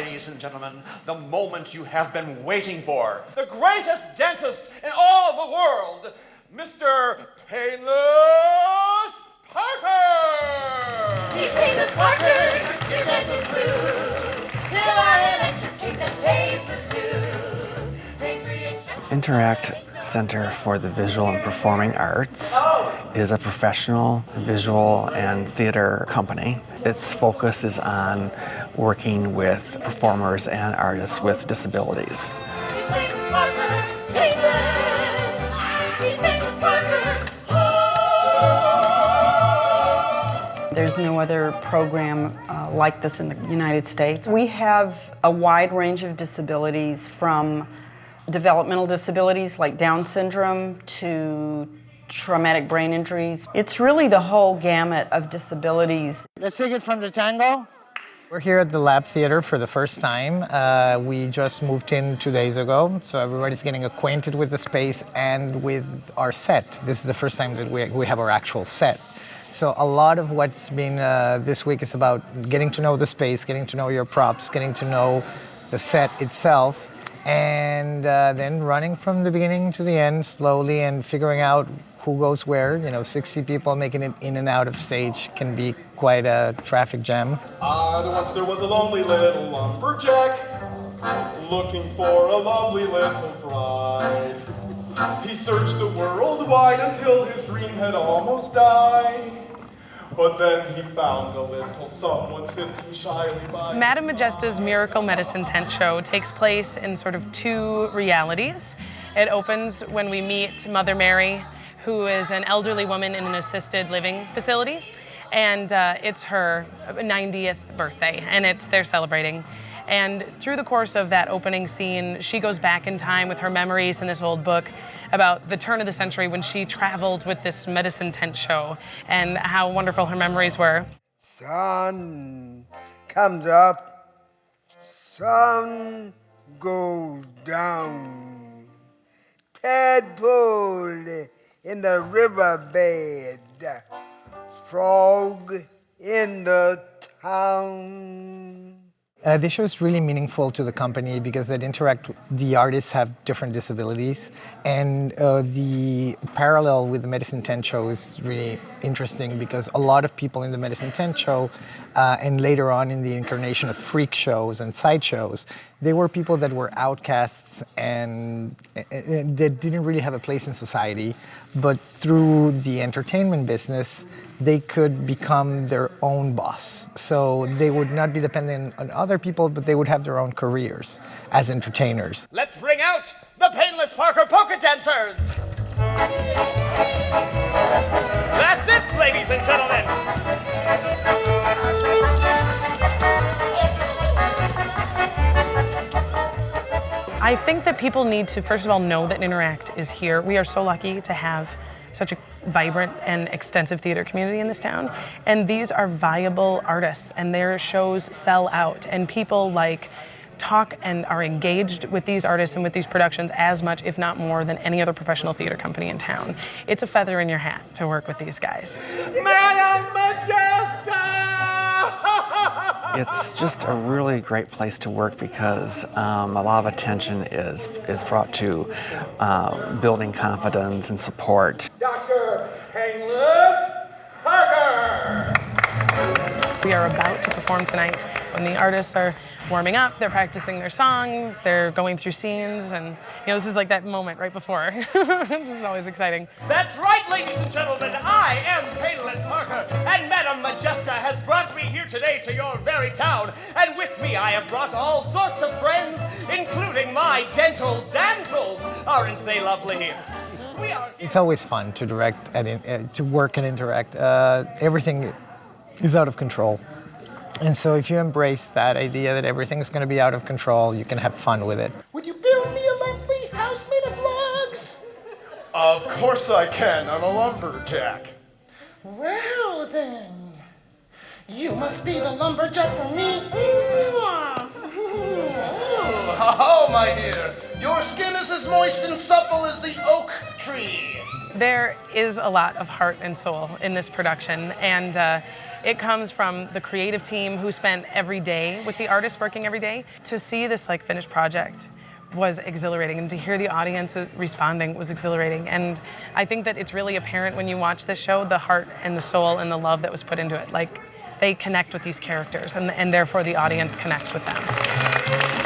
ladies and gentlemen, the moment you have been waiting for. The greatest dentist in all the world, Mr. Painless Parker! He's Painless Parker, your dentist glue. He'll add an extra cake that tastes too. Pay for the extra. Interact Center for the Visual and Performing Arts is a professional visual and theater company. Its focus is on working with performers and artists with disabilities. He's Painless Parker, Painless. He's Painless Parker. There's no other program like this in the United States. We have a wide range of disabilities, from developmental disabilities like Down syndrome to traumatic brain injuries. It's really the whole gamut of disabilities. Let's take it from the tango. We're here at the Lab Theater for the first time. We just moved in 2 days ago, so everybody's getting acquainted with the space and with our set. This is the first time that we have our actual set. So a lot of what's been this week is about getting to know the space, getting to know your props, getting to know the set itself, and then running from the beginning to the end slowly and figuring out who goes where. 60 people making it in and out of stage can be quite a traffic jam. Once there was a lonely little lumberjack looking for a lovely little bride. He searched the world wide until his dream had almost died. But then he found a little someone sitting shyly by. Madame Majesta's Miracle Medicine Tent Show takes place in sort of two realities. It opens when we meet Mother Mary, who is an elderly woman in an assisted living facility, and it's her 90th birthday, and they're celebrating. And through the course of that opening scene, she goes back in time with her memories in this old book about the turn of the century when she traveled with this medicine tent show and how wonderful her memories were. Sun comes up, sun goes down. Tadpole in the riverbed, frog in the town. This show is really meaningful to the company because at Interact, the artists have different disabilities, and the parallel with the Medicine Tent Show is really interesting because a lot of people in the Medicine Tent Show and later on in the incarnation of freak shows and sideshows, they were people that were outcasts and that didn't really have a place in society, but through the entertainment business, they could become their own boss. So they would not be dependent on other people, but they would have their own careers as entertainers. Let's bring out the Painless Parker Polka Dancers! That's it, ladies and gentlemen! I think that people need to, first of all, know that Interact is here. We are so lucky to have such a vibrant and extensive theater community in this town. And these are viable artists, and their shows sell out. And people talk and are engaged with these artists and with these productions as much, if not more, than any other professional theater company in town. It's a feather in your hat to work with these guys. Madame Majesta! It's just a really great place to work because a lot of attention is brought to building confidence and support. Dr. Painless Parker! We are about to perform tonight. When the artists are warming up, they're practicing their songs, they're going through scenes, and this is like that moment right before. This is always exciting. That's right, ladies and gentlemen, I am Painless Parker, and Madame Majesta has brought me here today to your very town, and with me I have brought all sorts of friends, including my dental damsels. Aren't they lovely here? It's always fun to direct and to work and interact. Everything is out of control. And so if you embrace that idea that everything's going to be out of control, you can have fun with it. Would you build me a lovely house made of logs? Of course I can. I'm a lumberjack. Well then, you must be the lumberjack for me. Oh, my dear. Your skin is as moist and supple as the oak tree. There is a lot of heart and soul in this production, and it comes from the creative team who spent every day with the artists working every day. To see this finished project was exhilarating, and to hear the audience responding was exhilarating. And I think that it's really apparent when you watch this show, the heart and the soul and the love that was put into it. Like, they connect with these characters, and therefore the audience connects with them.